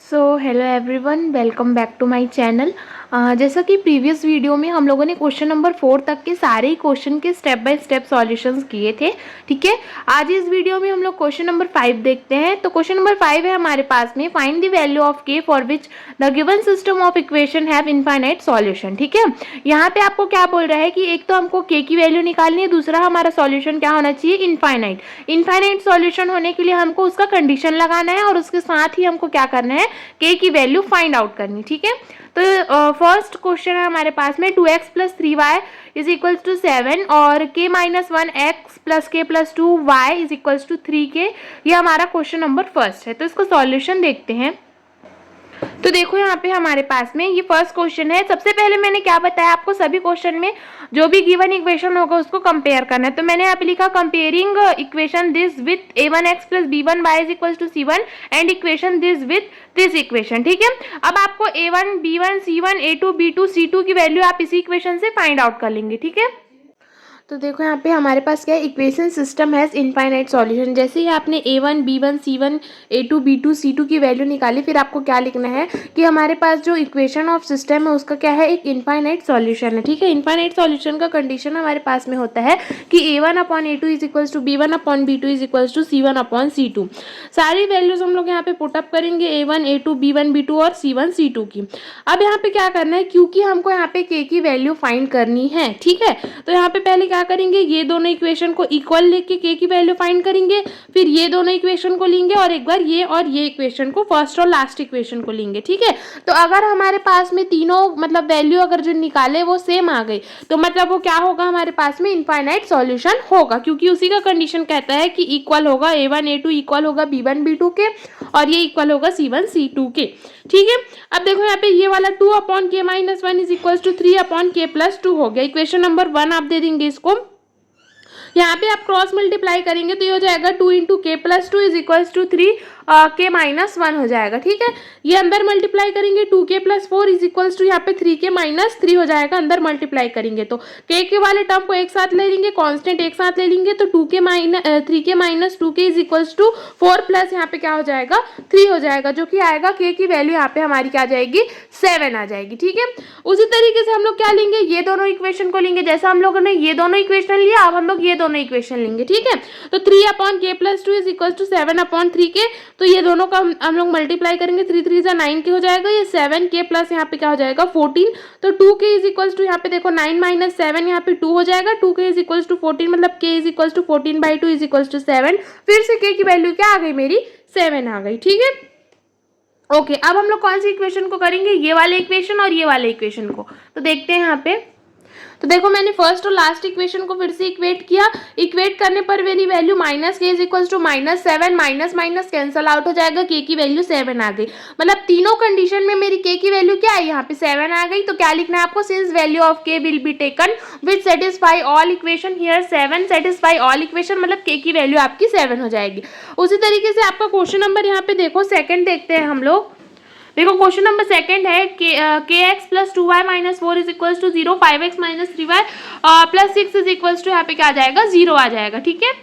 Hello everyone, welcome back to my channel. जैसा कि previous video में हम लोगों ने क्वेश्चन नंबर 4 तक के सारे ही क्वेश्चन के स्टेप बाय स्टेप सॉल्यूशंस किए थे। ठीक है, आज इस वीडियो में हम लोग क्वेश्चन नंबर 5 देखते हैं। तो क्वेश्चन नंबर 5 है हमारे पास में, फाइंड द वैल्यू ऑफ के for which the given system of equation have infinite solution. ठीक है, यहाँ पे आपको क्या बोल रहा है कि एक तो हमको के की वैल्यू निकालनी है, दूसरा हमारा सॉल्यूशन क्या होना चाहिए, इनफाइनाइट। इनफाइनाइट सॉल्यूशन होने के लिए हमको उसका कंडीशन लगाना है और उसके साथ ही हमको क्या करना है, के की वैल्यू फाइंड आउट करनी। ठीक है, तो फर्स्ट क्वेश्चन है हमारे पास में 2x plus 3y is equals to 7 और k minus 1x plus k plus 2y is equals to 3k। ये हमारा क्वेश्चन नंबर फर्स्ट है। तो इसको सॉल्यूशन देखते हैं। तो देखो यहाँ पे हमारे पास में ये फर्स्ट क्वेश्चन है। सबसे पहले मैंने क्या बताया आपको, सभी क्वेश्चन में जो भी गिवन इक्वेशन होगा उसको कंपेयर करना है। तो मैंने यहाँ पे लिखा comparing equation this with a1x plus b1y is equal to c1 and equation this with this equation. ठीक है, अब आपको a1 b1 c1 a2 b2 c2 की वैल्यू आप इसी इक्वेशन से फाइंड आउट कर लेंगे। ठीक है, तो देखो यहाँ पे हमारे पास क्या है, equation system has infinite solution. जैसे ही आपने a1 b1 c1 a2 b2 c2 की वैल्यू निकाली, फिर आपको क्या लिखना है कि हमारे पास जो इक्वेशन ऑफ सिस्टम है उसका क्या है, एक इनफाइनाइट सॉल्यूशन है। ठीक है, इनफाइनाइट सॉल्यूशन का कंडीशन हमारे पास में होता है कि a1 upon a2 is equals to b1 upon b2 is equals to c1 upon c2। सारी वैल्यूज हम लोग यहाँ पे पुटअप करेंगे, a1 a2 b1 b2 और c1 c2 की। अब यहाँ पे क्या करना है, क्योंकि हमको यहाँ पे k की वैल्यू फाइंड करनी है। ठीक है, तो यहाँ पे पहले क्या करेंगे, ये दोनों इक्वेशन को इक्वल लेके के की वैल्यू फाइंड करेंगे, फिर ये दोनों इक्वेशन को लेंगे और एक बार ये और ये इक्वेशन को, फर्स्ट और लास्ट इक्वेशन को लेंगे। ठीक है, तो अगर हमारे पास में तीनों मतलब वैल्यू अगर जो निकाले वो सेम आ गई, तो मतलब वो क्या होगा, हमारे पास में इनफाइनाइट सॉल्यूशन होगा, क्योंकि उसी का कंडीशन कहता है कि इक्वल होगा a1 a2 इक्वल होगा b1 b2 के और ये इक्वल होगा c1 c2 के। ठीक है, अब देखो यहाँ पे ये वाला 2 upon k minus 1 is equal to 3 upon k plus 2 हो गया। इक्वेशन नंबर 1 आप दे देंगे इसको। यहाँ पे आप क्रॉस मल्टीप्लाई करेंगे तो ये हो जाएगा 2 इंटू के प्लस 2 इज इक्वल्स टू 3 के माइनस 1 हो जाएगा। ठीक है, ये अंदर मल्टीप्लाई करेंगे 2k plus 4 is equals to यहाँ पे 3k माइनस 3 हो जाएगा। अंदर मल्टीप्लाई करेंगे तो के वाले टर्म को एक साथ ले लेंगे, कांस्टेंट एक साथ ले लेंगे, तो 2k minus 3k minus 2k is equals to 4 plus यहाँ पे क्या हो जाएगा, 3 हो जाएगा, जो कि आएगा के की वैल्यू यहाँ पे हमारी क्या आ जाएगी, 7 आ जाएगी। ठीक है, उसी तरीके से हम लोग क्या लेंगे, ये दोनों इक्वेशन को लेंगे। जैसा हम लोगों ने ये दोनों इक्वेशन लिया, अब हम लोग ये दोनों इक्वेशन लेंगे। ठीक है, तो 3 upon k plus 2 is equal to 7 upon 3k, तो ये दोनों का हम लोग मल्टीप्लाई करेंगे, 3 3 जा 9k हो जाएगा, ये 7k प्लस यहाँ पे क्या हो जाएगा 14, तो 2k इज इक्वल टू यहाँ पे देखो 9 माइनस 7 यहाँ पे 2 हो जाएगा, 2k इज इक्वल टू 14 मतलब k is equal to 14 by 2 is equal to 7। फिर से k की वैल्यू क्या आ गई मेरी, 7 आ गई। ठीक है, ओके, अब हम लोग कौन सी इक्वेशन को करेंगे, ये वाले इक्वेशन और ये वाले इक्वेशन को। तो देखते हैं यहाँ पे। तो देखो मैंने फर्स्ट और लास्ट इक्वेशन को फिर से इक्वेट किया। इक्वेट करने पर मेरी value minus k is equal to minus 7, minus minus cancel out हो जाएगा, के की वैल्यू 7 आ गई। मतलब तीनों कंडीशन में मेरी के की वैल्यू क्या है, यहाँ पे 7 आ गई। तो क्या लिखना है आपको, since value of k will be taken which satisfy all equation, here 7 satisfy all equation, मतलब के की वैल्यू आपकी 7 हो जाएगी। उसी तरीके से आपका क्वेश्चन नंबर यहाँ पे देखो सेकंड देखते हैं हम लोग। देखो क्वेश्चन नंबर सेकंड है k x plus 2y minus 4 is equals to 0, 5x minus 3y plus 6 is equals to यहाँ पे क्या आ जाएगा, 0 आ जाएगा। ठीक है,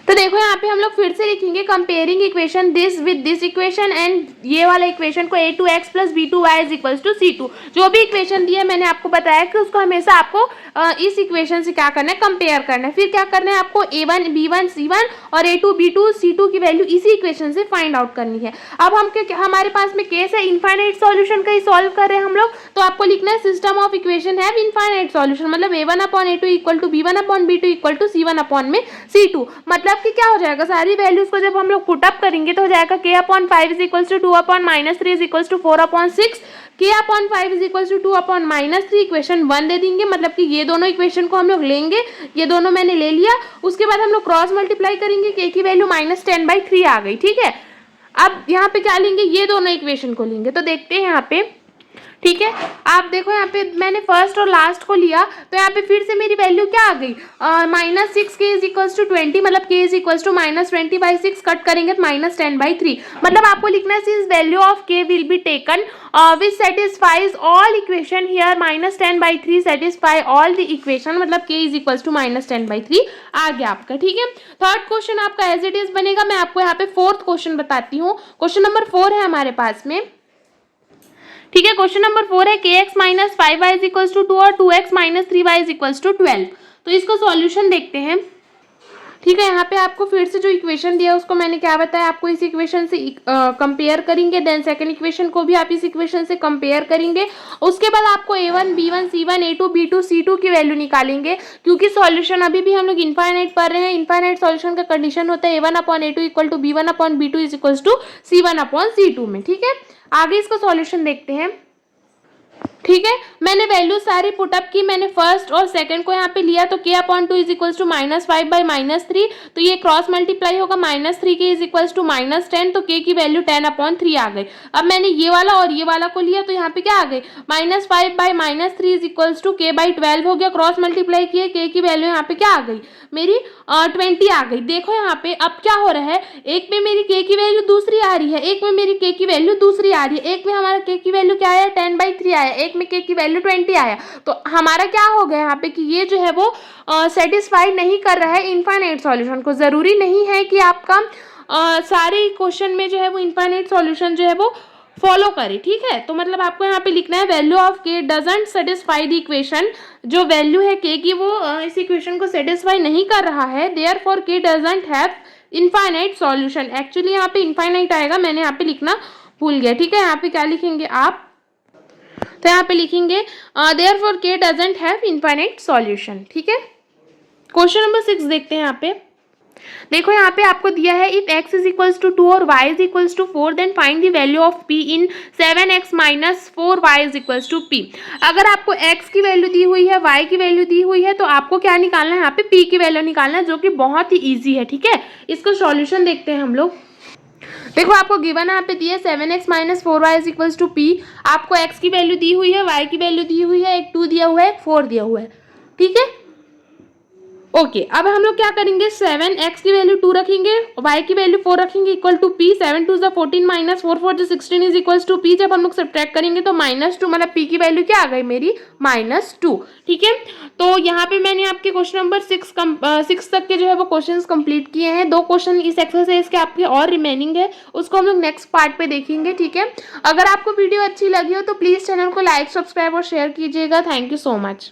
तो देखो यहाँ पे हम लोग फिर से लिखेंगे comparing equation this with this equation and ये वाला इक्वेशन को a2x plus b2y is equals to c2। जो भी इक्वेशन दिया है मैंने आपको बताया कि उसको हमेशा आपको इस इक्वेशन से क्या करना है, कंपेयर करना है। फिर क्या करना है आपको, a1 b1 c1 और a2 b2 c2 की वैल्यू इसी इक्वेशन से फाइंड आउट करनी है। अब हम हमारे पास में केस है इनफाइनाइट सॉल्यूशन का ही सॉल्व कर रहे हैं हम लोग, तो आपको लिखना है system of equation have infinite solution, मतलब a1 upon a2 equal to b1 upon b2 equal to c1 upon में c2। मतलब कि क्या हो जाएगा, सारी वैल्यूज को जब हम लोग पुटअप करेंगे तो हो जाएगा k upon 5 is equal to 2 upon minus 3 is equal to 4 upon 6, k upon 5 is equal to 2 upon minus 3, equation 1 दे देंगे। मतलब कि ये दोनों इक्वेशन को हम लोग लेंगे, ये दोनों मैंने ले लिया। उसके बाद हम लोग क्रॉस मल्टीप्लाई करेंगे, k की वैल्यू माइनस 10/3 आ गई। ठीक है, अब यहाँ पे क्या लेंगे, ये दोनों इक्वेशन को लेंगे। तो देखते हैं यहाँ पे। ठीक है, आप देखो यहाँ पे मैंने फर्स्ट और लास्ट को लिया, तो यहाँ पे फिर से मेरी वैल्यू क्या आ गई, माइनस 6 के इज इक्वल्स टू 20, मतलब k is equals to minus 20/6, cut करेंगे तो माइनस 10/3। मतलब आपको लिखना है since value of k will be taken which satisfies all equation, here minus 10/3 satisfy all the equation, मतलब k is equals to minus 10/3 आ गया आपका। ठीक है, थर्ड क्वेश्चन आपका एज इट इज बनेगा। मैं आपको यहाँ पे फोर्थ क्वेश्चन बताती हूँ। क्वेश्चन नंबर 4 है हमारे पास में। ठीक है। क्वेश्चन नंबर 4 है kx minus 5y is equals to 2 और 2x minus 3y is equals to 12। तो इसका सॉल्यूशन देखते हैं। ठीक है, यहाँ पे आपको फिर से जो इक्वेशन दिया उसको मैंने क्या बताया, आपको इस इक्वेशन से कंपेयर करेंगे, देन सेकंड इक्वेशन को भी आप इस इक्वेशन से कंपेयर करेंगे। उसके बाद आपको a1 b1 c1 a2 b2 c2 की वैल्यू निकालेंगे, क्योंकि सॉल्यूशन अभी भी हम लोग इनफाइनाइट पढ़ रहे हैं। इनफाइनाइट सॉल्यूशन का कंडीशन होता है a1/a2 equal to b1/b2 is equal to c1/c2 में। ठीक है, आगे इसका सॉल्यूशन देखते हैं। ठीक है, मैंने वैल्यू सारी पुटअप की, मैंने फर्स्ट और सेकंड को यहाँ पे लिया, तो k/2 इज इक्वल्स टू -5/-3, तो ये क्रॉस मल्टीप्लाई होगा, -3k इज इक्वल्स टू -10, तो k की वैल्यू 10/3 आ गई। अब मैंने ये वाला और ये वाला को लिया, तो यहाँ पे क्या आ गई, -5/-3 इज इक्वल्स टू k/12 हो गया। क्रॉस मल्टीप्लाई किए, k की वैल्यू यहाँ पे क्या आ गई मेरी 20 आ गई। देखो यहाँ पे अब क्या हो रहा है, एक में मेरी k की वैल्यू दूसरी आ रही है, एक में मेरी k की वैल्यू दूसरी आ रही है। एक में हमारा k की वैल्यू क्या आया, 10/3 आया, एक में k की वैल्यू 20 आया। तो हमारा क्या हो गया यहाँ पे कि ये जो है वो सेटिस्फाई नहीं कर रहा है इनफाइनाइट सॉल्यूशन को। जरूरी नहीं है कि आपका सारे क्वेश्चन में जो है वो इनफाइनाइट सॉल्यूशन जो है वो फॉलो करे। ठीक है, तो मतलब आपको यहाँ पे लिखना है value of k doesn't satisfy the equation. जो वैल्यू है k की वो इस इक्वेशन को सेटिस्फाई नहीं कर रहा है, therefore k doesn't have infinite solution. Actually यहाँ पे इनफाइनाइट आएगा, मैंने यहाँ पे लिखना भूल गया। ठीक है, यहाँ पे क्या लिखेंगे आप, तो यहाँ पे लिखेंगे therefore k doesn't have infinite solution. ठीक है, क्वेश्चन नंबर 6 देखते हैं। यहाँ पे देखो, यहाँ पे आपको दिया है if x is equals to 2 और y is equals to 4 then find the value of p in 7x minus 4y is equals to p। अगर आपको x की वैल्यू दी हुई है, y की वैल्यू दी हुई है, तो आपको क्या निकालना है, यहाँ पे p की वैल्यू निकालना है, जो कि बहुत ही ईजी है। ठीक है, इसका सॉल्यूशन देखते हैं हम लोग। देखो, आपको गिवन यहाँ पे दिया 7x minus 4y is equals to p। आपको x की वैल्यू दी हुई है, y की वैल्यू दी हुई है, एक 2 दिया हुआ है, एक 4 दिया हुआ है। ठीक है, ओके, अब हम लोग क्या करेंगे, 7x की वैल्यू 2 रखेंगे, y की वैल्यू 4 रखेंगे, equal to p। 7 2 14 minus 4 4 16 is equal to p। जब हम लोग सब्ट्रैक्ट करेंगे तो -2, मतलब p की वैल्यू क्या आ गई मेरी -2। ठीक है, तो यहाँ पे मैंने आपके क्वेश्चन नंबर 6 तक के जो है वो क्वेश्चंस कंप्लीट किए हैं। 2 क्वेश्चन इस एक्सरसाइज के आपके और रिमेनिंग है, उसको हम लोग नेक्स्ट पार्ट पे देखेंगे। ठीक है, अगर आपको वीडियो अच्छी लगी हो तो प्लीज चैनल को लाइक, सब्सक्राइब और शेयर कीजिएगा। Thank you so much.